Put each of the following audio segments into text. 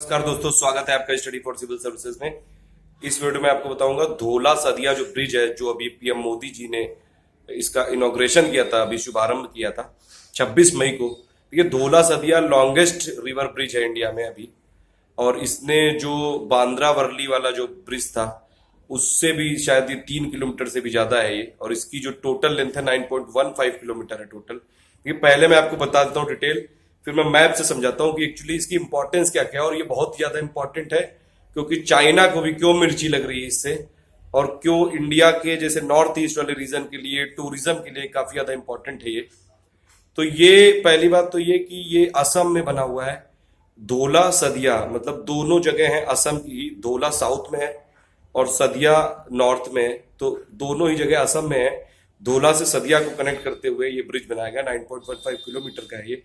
नमस्कार दोस्तों, स्वागत है आपका स्टडी फॉर सिविल सर्विसेज में। इस वीडियो में आपको बताऊंगा धोला सदिया जो ब्रिज है, जो अभी पीएम मोदी जी ने इसका इनॉग्रेशन किया था, अभी शुभारंभ किया था 26 मई को। ये धोला सदिया लॉन्गेस्ट रिवर ब्रिज है इंडिया में अभी, और इसने जो बांद्रा वर्ली वाला जो ब्रिज था उससे भी शायद ये 3 किलोमीटर से भी ज्यादा है ये, और इसकी जो टोटल लेंथ है 9.15 किलोमीटर है टोटल। ये पहले मैं आपको बता देता हूँ डिटेल, फिर मैं मैप से समझाता हूँ कि एक्चुअली इसकी इंपॉर्टेंस क्या क्या है। और ये बहुत ज्यादा इंपॉर्टेंट है क्योंकि चाइना को भी क्यों मिर्ची लग रही है इससे, और क्यों इंडिया के जैसे नॉर्थ ईस्ट वाले रीजन के लिए, टूरिज्म के लिए काफी ज्यादा इंपॉर्टेंट है ये। तो ये पहली बात तो ये कि ये असम में बना हुआ है। धोला सदिया मतलब दोनों जगह है असम की, धोला साउथ में है और सदिया नॉर्थ में है, तो दोनों ही जगह असम में है। धोला से सदिया को कनेक्ट करते हुए ये ब्रिज बनाया गया, 9.15 किलोमीटर का है ये।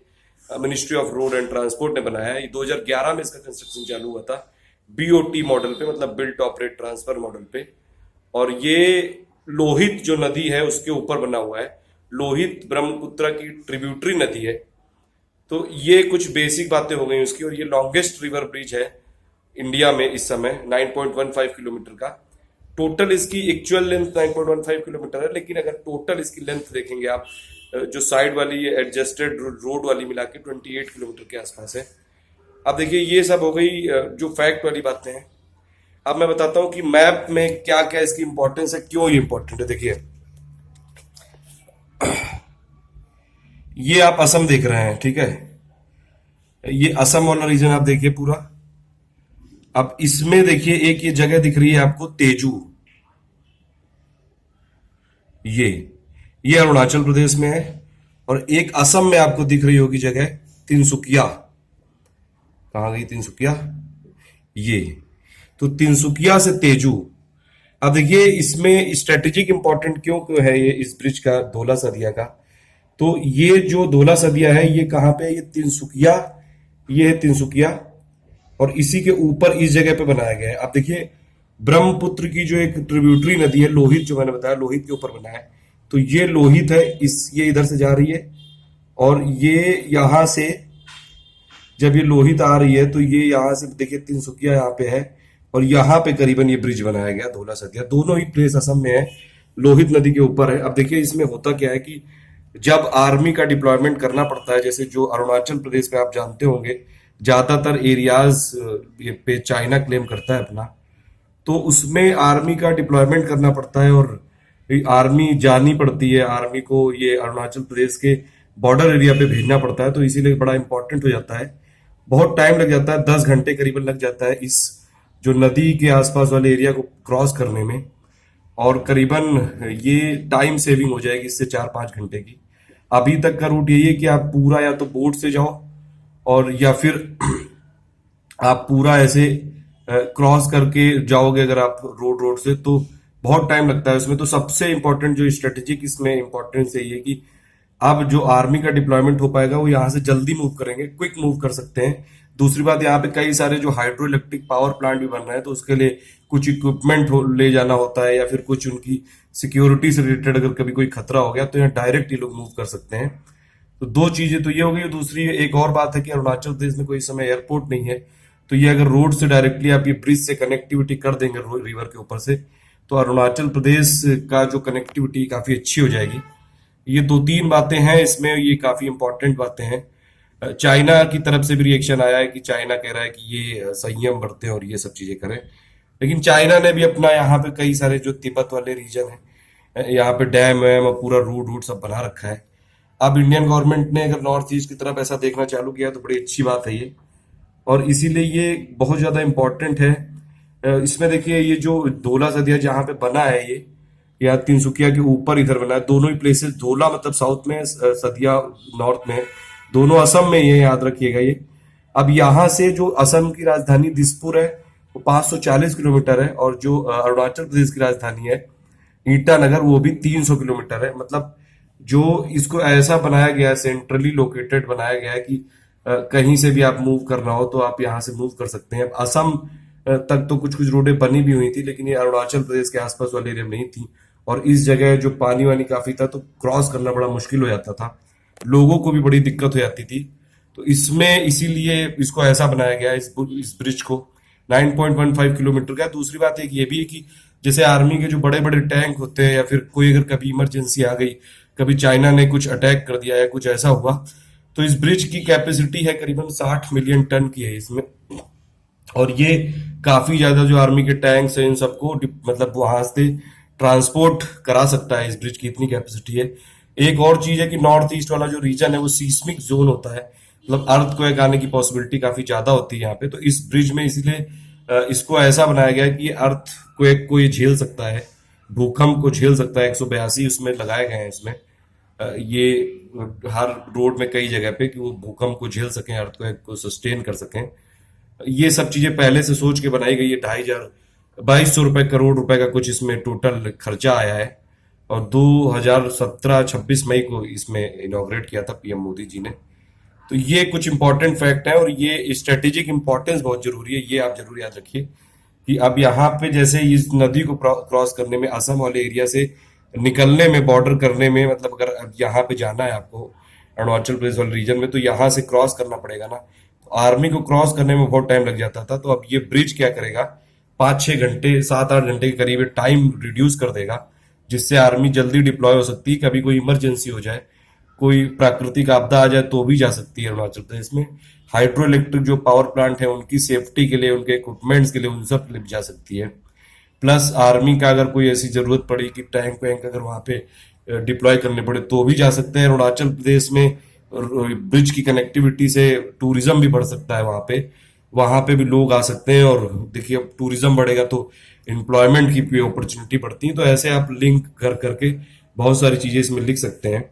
Ministry of road and transport ने बनाया है। ये 2011 में इसका कंस्ट्रक्शन चालू हुआ था, बीओटी मॉडल पे, मतलब बिल्ट ऑपरेट ट्रांसफर मॉडल पे। और ये लोहित जो नदी है उसके ऊपर बना हुआ है। लोहित ब्रह्मपुत्र की ट्रिब्यूटरी नदी है। तो ये कुछ बेसिक बातें हो गई उसकी। और ये लॉन्गेस्ट रिवर ब्रिज है इंडिया में इस समय, 9.15 किलोमीटर का। टोटल इसकी एक्चुअल लेंथ 9.15 किलोमीटर है, लेकिन अगर टोटल इसकी लेंथ देखेंगे आप, जो साइड वाली एडजस्टेड रोड वाली मिला के 28 किलोमीटर के आसपास है। अब देखिए, ये सब हो गई जो फैक्ट वाली बातें हैं। अब मैं बताता हूं कि मैप में क्या क्या इसकी इंपॉर्टेंस है, क्यों ये इंपॉर्टेंट है। देखिए, ये आप असम देख रहे हैं, ठीक है। ये असम वाला रीजन आप देखिए पूरा। अब इसमें देखिए एक ये जगह दिख रही है आपको, तेजू। ये अरुणाचल प्रदेश में है। और एक असम में आपको दिख रही होगी जगह, तिनसुकिया। कहां गई तिनसुकिया? ये तो तिनसुकिया से तेजू। अब देखिए, इसमें स्ट्रेटेजिक इंपॉर्टेंट क्यों क्यों है ये इस ब्रिज का, धोला सदिया का। तो ये जो धोला सदिया है ये कहां पे है? ये तिनसुकिया, ये है तिनसुकिया, और इसी के ऊपर इस जगह पे बनाया गया है। अब देखिए, ब्रह्मपुत्र की जो एक ट्रिब्यूटरी नदी है लोहित, जो मैंने बताया लोहित के ऊपर बना है। तो ये लोहित है, ये इधर से जा रही है, और ये यहां से जब ये लोहित आ रही है तो ये यहां से देखिए तिनसुकिया यहाँ पे है, और यहाँ पे करीबन ये ब्रिज बनाया गया धोला सदिया। दोनों ही प्लेस असम में है, लोहित नदी के ऊपर है। अब देखिए, इसमें होता क्या है कि जब आर्मी का डिप्लॉयमेंट करना पड़ता है, जैसे जो अरुणाचल प्रदेश में आप जानते होंगे ज्यादातर एरियाज पे चाइना क्लेम करता है अपना, तो उसमें आर्मी का डिप्लॉयमेंट करना पड़ता है, और आर्मी जानी पड़ती है। आर्मी को ये अरुणाचल प्रदेश के बॉर्डर एरिया पे भेजना पड़ता है, तो इसीलिए बड़ा इंपॉर्टेंट हो जाता है। बहुत टाइम लग जाता है, 10 घंटे करीबन लग जाता है इस जो नदी के आसपास वाले एरिया को क्रॉस करने में। और करीबन ये टाइम सेविंग हो जाएगी इससे 4-5 घंटे की। अभी तक का रूट यही है कि आप पूरा या तो बोट से जाओ, और या फिर आप पूरा ऐसे क्रॉस करके जाओगे अगर आप रोड से, तो बहुत टाइम लगता है उसमें। तो सबसे इंपॉर्टेंट जो स्ट्रेटेजिक इसमें इंपॉर्टेंस है ये कि अब जो आर्मी का डिप्लॉयमेंट हो पाएगा वो यहाँ से जल्दी मूव करेंगे, क्विक मूव कर सकते हैं। दूसरी बात, यहाँ पे कई सारे जो हाइड्रो इलेक्ट्रिक पावर प्लांट भी बन रहे हैं, तो उसके लिए कुछ इक्विपमेंट ले जाना होता है, या फिर कुछ उनकी सिक्योरिटी से रिलेटेड अगर कभी कोई खतरा हो गया तो यहाँ डायरेक्ट ये लोग मूव कर सकते हैं। तो दो चीजें तो ये हो गई। दूसरी एक और बात है कि अरुणाचल प्रदेश में कोई इस समय एयरपोर्ट नहीं है, तो ये अगर रोड से डायरेक्टली आप ये ब्रिज से कनेक्टिविटी कर देंगे रिवर के ऊपर से, तो अरुणाचल प्रदेश का जो कनेक्टिविटी काफी अच्छी हो जाएगी। ये 2-3 बातें हैं इसमें, ये काफी इंपॉर्टेंट बातें हैं। चाइना की तरफ से भी रिएक्शन आया है कि चाइना कह रहा है कि ये संयम बरते और ये सब चीजें करें। लेकिन चाइना ने भी अपना यहाँ पे कई सारे जो तिब्बत वाले रीजन है, यहाँ पे डैम है, पूरा रोड सब बना रखा है। अब इंडियन गवर्नमेंट ने अगर नॉर्थ ईस्ट की तरफ ऐसा देखना चालू किया तो बड़ी अच्छी बात है ये, और इसीलिए ये बहुत ज्यादा इंपॉर्टेंट है। इसमें देखिए, ये जो धोला सदिया जहाँ पे बना है ये, या तिनसुकिया के ऊपर इधर बना है, दोनों ही प्लेसेस, धोला मतलब साउथ में, सदिया नॉर्थ में, दोनों असम में, ये याद रखिएगा ये। अब यहाँ से जो असम की राजधानी दिसपुर है वो 540 किलोमीटर है, और जो अरुणाचल प्रदेश की राजधानी है ईटानगर, वो भी 300 किलोमीटर है। मतलब जो इसको ऐसा बनाया गया है, सेंट्रली लोकेटेड बनाया गया है कि कहीं से भी आप मूव करना हो तो आप यहाँ से मूव कर सकते हैं। अब असम तक तो कुछ कुछ रोडें बनी भी हुई थी, लेकिन ये अरुणाचल प्रदेश के आसपास वाले एरिया में नहीं थी, और इस जगह जो पानी वानी काफी था तो क्रॉस करना बड़ा मुश्किल हो जाता था, लोगों को भी बड़ी दिक्कत हो जाती थी। तो इसमें इसीलिए इसको ऐसा बनाया गया है, इस ब्रिज को 9.15 किलोमीटर का है। दूसरी बात एक ये भी है कि जैसे आर्मी के जो बड़े बड़े टैंक होते हैं, या फिर कोई अगर कभी इमरजेंसी आ गई, कभी चाइना ने कुछ अटैक कर दिया या कुछ ऐसा हुआ, तो इस ब्रिज की कैपेसिटी है करीबन 60 मिलियन टन की है इसमें। और ये काफी ज्यादा जो आर्मी के टैंक्स हैं इन सबको मतलब वहां से ट्रांसपोर्ट करा सकता है, इस ब्रिज की इतनी कैपेसिटी है। एक और चीज है कि नॉर्थ ईस्ट वाला जो रीजन है वो सीस्मिक जोन होता है, मतलब अर्थ क्वेक आने की पॉसिबिलिटी काफी ज्यादा होती है यहाँ पे। तो इस ब्रिज में इसीलिए इसको ऐसा बनाया गया है कि अर्थ क्वेक को ये झेल सकता है, भूकंप को झेल सकता है। 182 उसमें लगाए गए हैं इसमें, ये हर रोड में कई जगह पे, कि वो भूकंप को झेल सकें, अर्थक्वेक को सस्टेन कर सकें। ये सब चीजें पहले से सोच के बनाई गई है। 2200 करोड़ रुपए का कुछ इसमें टोटल खर्चा आया है। और 2017-26 मई को इसमें इनॉग्रेट किया था पीएम मोदी जी ने। तो ये कुछ इंपॉर्टेंट फैक्ट है, और ये स्ट्रेटेजिक इंपॉर्टेंस बहुत जरूरी है, ये आप जरूर याद रखिए कि अब यहाँ पे जैसे इस नदी को क्रॉस करने में, असम वाले एरिया से निकलने में, बॉर्डर करने में, मतलब अगर अब यहाँ पे जाना है आपको अरुणाचल प्रदेश वाले रीजन में, तो यहाँ से क्रॉस करना पड़ेगा ना। तो आर्मी को क्रॉस करने में बहुत टाइम लग जाता था, तो अब ये ब्रिज क्या करेगा, 5-6 घंटे, 7-8 घंटे के करीब टाइम रिड्यूस कर देगा, जिससे आर्मी जल्दी डिप्लॉय हो सकती है। कभी कोई इमरजेंसी हो जाए, कोई प्राकृतिक आपदा आ जाए, तो भी जा सकती है अरुणाचल प्रदेश में। हाइड्रो इलेक्ट्रिक जो पावर प्लांट है उनकी सेफ्टी के लिए, उनके इक्विपमेंट्स के लिए, उन सब के लिए भी जा सकती है। प्लस आर्मी का अगर कोई ऐसी जरूरत पड़ी कि टैंक वैंक अगर वहां पे डिप्लॉय करने पड़े, तो भी जा सकते हैं। अरुणाचल प्रदेश में ब्रिज की कनेक्टिविटी से टूरिज्म भी बढ़ सकता है वहां पे भी लोग आ सकते हैं। और देखिए अब टूरिज्म बढ़ेगा तो एम्प्लॉयमेंट की भी अपॉर्चुनिटी बढ़ती है। तो ऐसे आप लिंक कर करके बहुत सारी चीजें इसमें लिख सकते हैं।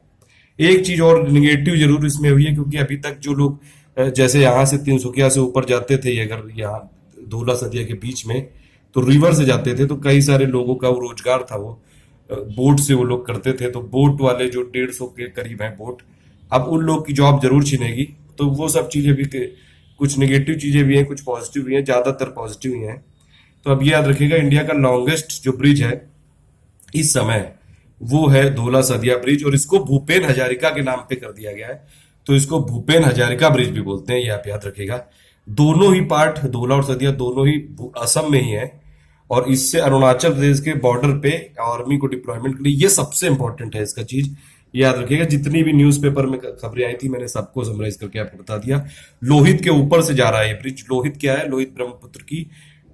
एक चीज और निगेटिव जरूर इसमें हुई है, क्योंकि अभी तक जो लोग जैसे यहाँ से तिनसुकिया से ऊपर जाते थे, अगर यहाँ धौला सदिया के बीच में, तो रिवर से जाते थे, तो कई सारे लोगों का वो रोजगार था, वो बोट से वो लोग करते थे। तो बोट वाले जो 150 के करीब है बोट, अब उन लोग की जॉब जरूर छिनेगी। तो वो सब चीजें भी, कुछ निगेटिव चीजें भी हैं, कुछ पॉजिटिव भी हैं, ज्यादातर पॉजिटिव ही हैं। तो अब ये याद रखिएगा, इंडिया का लॉन्गेस्ट जो ब्रिज है इस समय, वो है धौला सदिया ब्रिज, और इसको भूपेन हजारिका के नाम पे कर दिया गया है। तो इसको भूपेन हजारिका ब्रिज भी बोलते हैं, ये आप याद रखिएगा। दोनों ही पार्ट, धौला और सदिया, दोनों ही असम में ही है। और इससे अरुणाचल प्रदेश के बॉर्डर पे आर्मी को डिप्लॉयमेंट के लिए, ये सबसे इंपॉर्टेंट है इसका चीज, याद रखिएगा। जितनी भी न्यूज़पेपर में खबरें आई थी, मैंने सबको समराइज करके आपको बता दिया। लोहित के ऊपर से जा रहा है ये ब्रिज। लोहित क्या है? लोहित ब्रह्मपुत्र की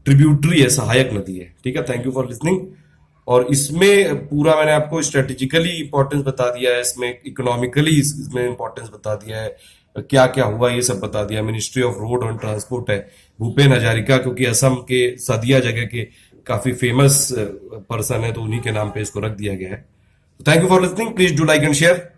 ट्रिब्यूटरी है, सहायक नदी है। ठीक है, थैंक यू फॉर लिसनिंग। और इसमें पूरा मैंने आपको स्ट्रेटेजिकली इंपॉर्टेंस बता दिया है, इसमें इकोनॉमिकली इसमें इंपॉर्टेंस बता दिया है, क्या क्या हुआ ये सब बता दिया। Ministry of road and transport है भूपेन हजारिका, क्योंकि असम के सदिया जगह के काफी फेमस पर्सन है, तो उन्हीं के नाम पे इसको रख दिया गया है। Thank you for listening, please do like and share.